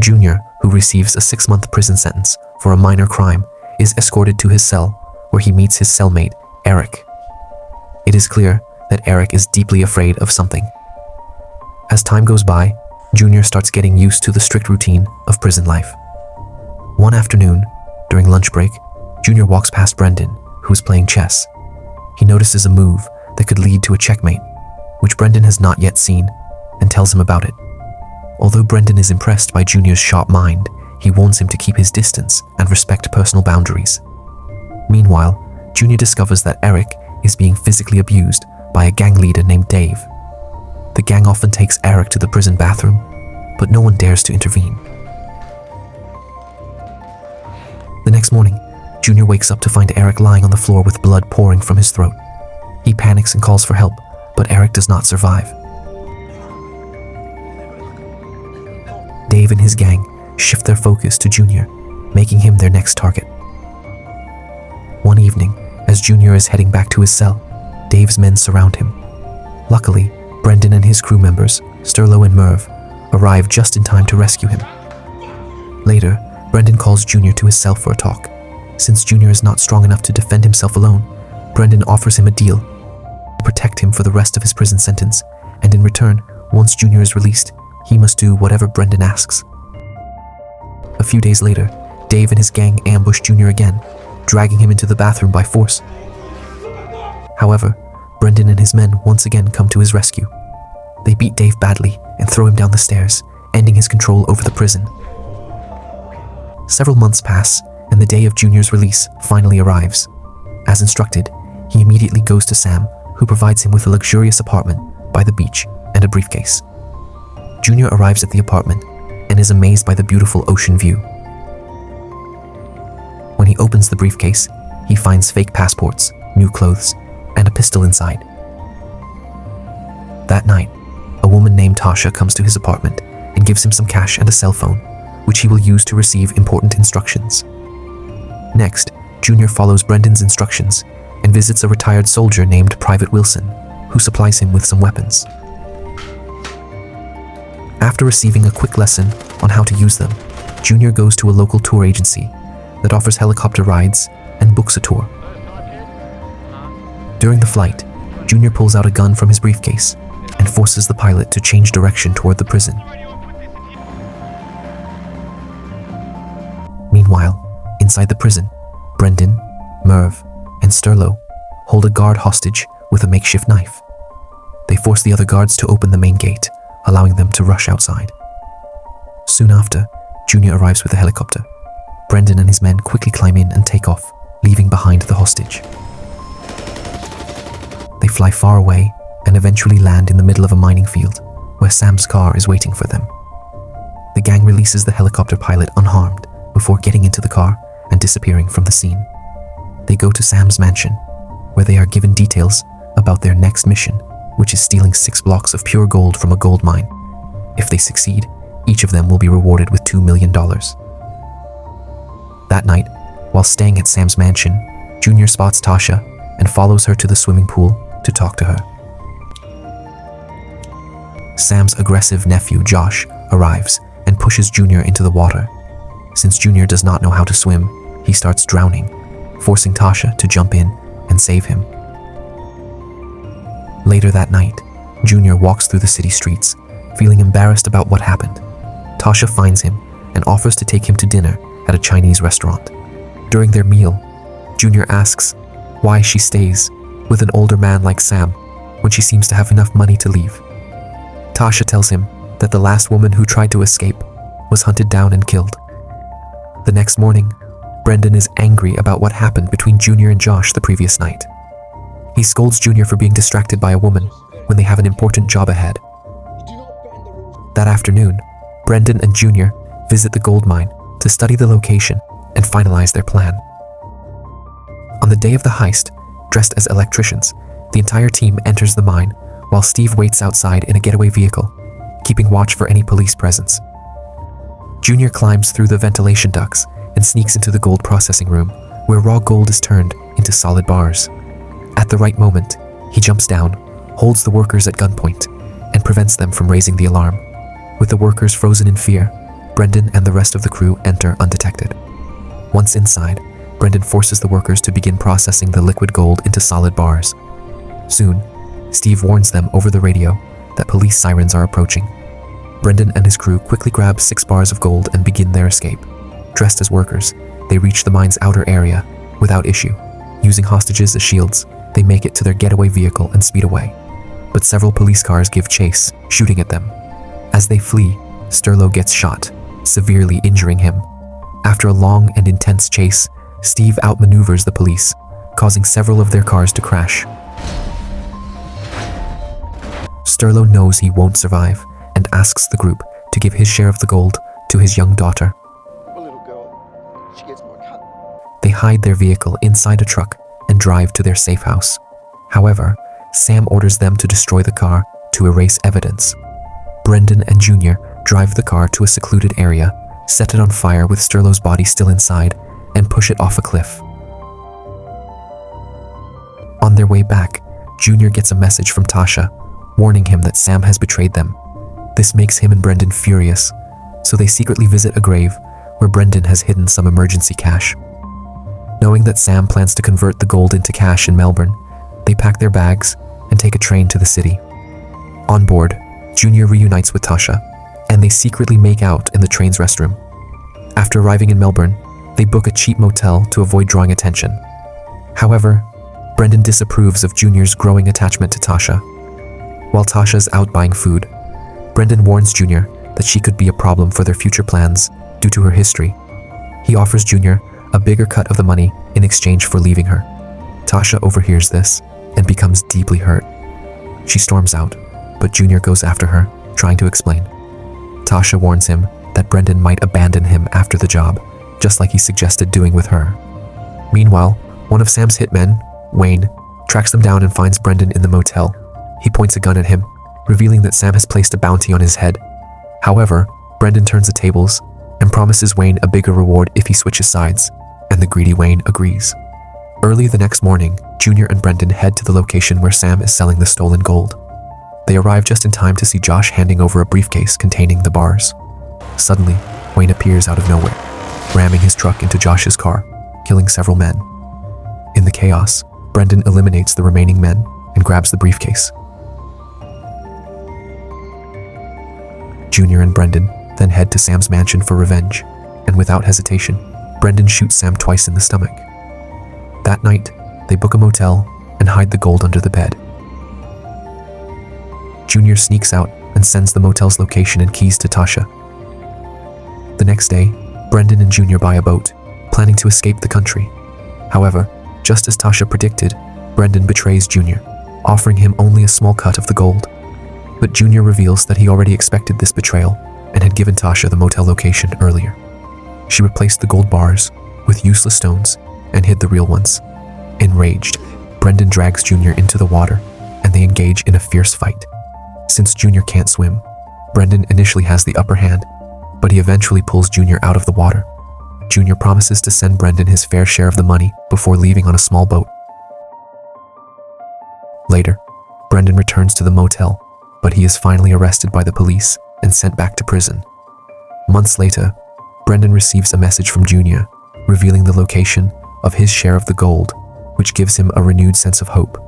Junior, who receives a 6-month prison sentence for a minor crime, is escorted to his cell, where he meets his cellmate, Eric. It is clear that Eric is deeply afraid of something. As time goes by, Junior starts getting used to the strict routine of prison life. One afternoon, during lunch break, Junior walks past Brendan, who is playing chess. He notices a move that could lead to a checkmate, which Brendan has not yet seen, and tells him about it. Although Brendan is impressed by Junior's sharp mind, he warns him to keep his distance and respect personal boundaries. Meanwhile, Junior discovers that Eric is being physically abused by a gang leader named Dave. The gang often takes Eric to the prison bathroom, but no one dares to intervene. The next morning, Junior wakes up to find Eric lying on the floor with blood pouring from his throat. He panics and calls for help, but Eric does not survive. Dave and his gang shift their focus to Junior, making him their next target. One evening, as Junior is heading back to his cell, Dave's men surround him. Luckily, Brendan and his crew members, Sterlo and Merv, arrive just in time to rescue him. Later, Brendan calls Junior to his cell for a talk. Since Junior is not strong enough to defend himself alone, Brendan offers him a deal to protect him for the rest of his prison sentence, and in return, once Junior is released, he must do whatever Brendan asks. A few days later, Dave and his gang ambush Junior again, dragging him into the bathroom by force. However, Brendan and his men once again come to his rescue. They beat Dave badly and throw him down the stairs, ending his control over the prison. Several months pass, and the day of Junior's release finally arrives. As instructed, he immediately goes to Sam, who provides him with a luxurious apartment by the beach and a briefcase. Junior arrives at the apartment and is amazed by the beautiful ocean view. When he opens the briefcase, he finds fake passports, new clothes, and a pistol inside. That night, a woman named Tasha comes to his apartment and gives him some cash and a cell phone, which he will use to receive important instructions. Next, Junior follows Brendan's instructions and visits a retired soldier named Private Wilson, who supplies him with some weapons. After receiving a quick lesson on how to use them, Junior goes to a local tour agency that offers helicopter rides and books a tour. During the flight, Junior pulls out a gun from his briefcase and forces the pilot to change direction toward the prison. Meanwhile, inside the prison, Brendan, Merv, and Sterlo hold a guard hostage with a makeshift knife. They force the other guards to open the main gate, allowing them to rush outside. Soon after, Junior arrives with a helicopter. Brendan and his men quickly climb in and take off, leaving behind the hostage. They fly far away and eventually land in the middle of a mining field, where Sam's car is waiting for them. The gang releases the helicopter pilot unharmed before getting into the car and disappearing from the scene. They go to Sam's mansion, where they are given details about their next mission, which is stealing 6 blocks of pure gold from a gold mine. If they succeed, each of them will be rewarded with $2 million. That night, while staying at Sam's mansion, Junior spots Tasha and follows her to the swimming pool to talk to her. Sam's aggressive nephew, Josh, arrives and pushes Junior into the water. Since Junior does not know how to swim, he starts drowning, forcing Tasha to jump in and save him. Later that night, Junior walks through the city streets, feeling embarrassed about what happened. Tasha finds him and offers to take him to dinner at a Chinese restaurant. During their meal, Junior asks why she stays with an older man like Sam when she seems to have enough money to leave. Tasha tells him that the last woman who tried to escape was hunted down and killed. The next morning, Brendan is angry about what happened between Junior and Josh the previous night. He scolds Junior for being distracted by a woman when they have an important job ahead. That afternoon, Brendan and Junior visit the gold mine to study the location and finalize their plan. On the day of the heist, dressed as electricians, the entire team enters the mine while Steve waits outside in a getaway vehicle, keeping watch for any police presence. Junior climbs through the ventilation ducts and sneaks into the gold processing room, where raw gold is turned into solid bars. At the right moment, he jumps down, holds the workers at gunpoint, and prevents them from raising the alarm. With the workers frozen in fear, Brendan and the rest of the crew enter undetected. Once inside, Brendan forces the workers to begin processing the liquid gold into solid bars. Soon, Steve warns them over the radio that police sirens are approaching. Brendan and his crew quickly grab 6 bars of gold and begin their escape. Dressed as workers, they reach the mine's outer area without issue. Using hostages as shields, they make it to their getaway vehicle and speed away. But several police cars give chase, shooting at them. As they flee, Sterlo gets shot, severely injuring him. After a long and intense chase, Steve outmaneuvers the police, causing several of their cars to crash. Sterlo knows he won't survive and asks the group to give his share of the gold to his young daughter. They hide their vehicle inside a truck and drive to their safe house. However, Sam orders them to destroy the car to erase evidence. Brendan and Junior drive the car to a secluded area, set it on fire with Sterlo's body still inside, and push it off a cliff. On their way back, Junior gets a message from Tasha, warning him that Sam has betrayed them. This makes him and Brendan furious, so they secretly visit a grave where Brendan has hidden some emergency cash. Knowing that Sam plans to convert the gold into cash in Melbourne, they pack their bags and take a train to the city. On board, Junior reunites with Tasha, and they secretly make out in the train's restroom. After arriving in Melbourne, they book a cheap motel to avoid drawing attention. However, Brendan disapproves of Junior's growing attachment to Tasha. While Tasha's out buying food, Brendan warns Junior that she could be a problem for their future plans due to her history. He offers Junior a bigger cut of the money in exchange for leaving her. Tasha overhears this and becomes deeply hurt. She storms out, but Junior goes after her, trying to explain. Tasha warns him that Brendan might abandon him after the job, just like he suggested doing with her. Meanwhile, one of Sam's hitmen, Wayne, tracks them down and finds Brendan in the motel. He points a gun at him, revealing that Sam has placed a bounty on his head. However, Brendan turns the tables and promises Wayne a bigger reward if he switches sides, and the greedy Wayne agrees. Early the next morning, Junior and Brendan head to the location where Sam is selling the stolen gold. They arrive just in time to see Josh handing over a briefcase containing the bars. Suddenly, Wayne appears out of nowhere, ramming his truck into Josh's car, killing several men. In the chaos, Brendan eliminates the remaining men and grabs the briefcase. Junior and Brendan then head to Sam's mansion for revenge, and without hesitation, Brendan shoots Sam twice in the stomach. That night, they book a motel and hide the gold under the bed. Junior sneaks out and sends the motel's location and keys to Tasha. The next day, Brendan and Junior buy a boat, planning to escape the country. However, just as Tasha predicted, Brendan betrays Junior, offering him only a small cut of the gold. But Junior reveals that he already expected this betrayal and had given Tasha the motel location earlier. She replaced the gold bars with useless stones and hid the real ones. Enraged, Brendan drags Junior into the water and they engage in a fierce fight. Since Junior can't swim, Brendan initially has the upper hand, but he eventually pulls Junior out of the water. Junior promises to send Brendan his fair share of the money before leaving on a small boat. Later, Brendan returns to the motel, but he is finally arrested by the police and sent back to prison. Months later, Brendan receives a message from Junior, revealing the location of his share of the gold, which gives him a renewed sense of hope.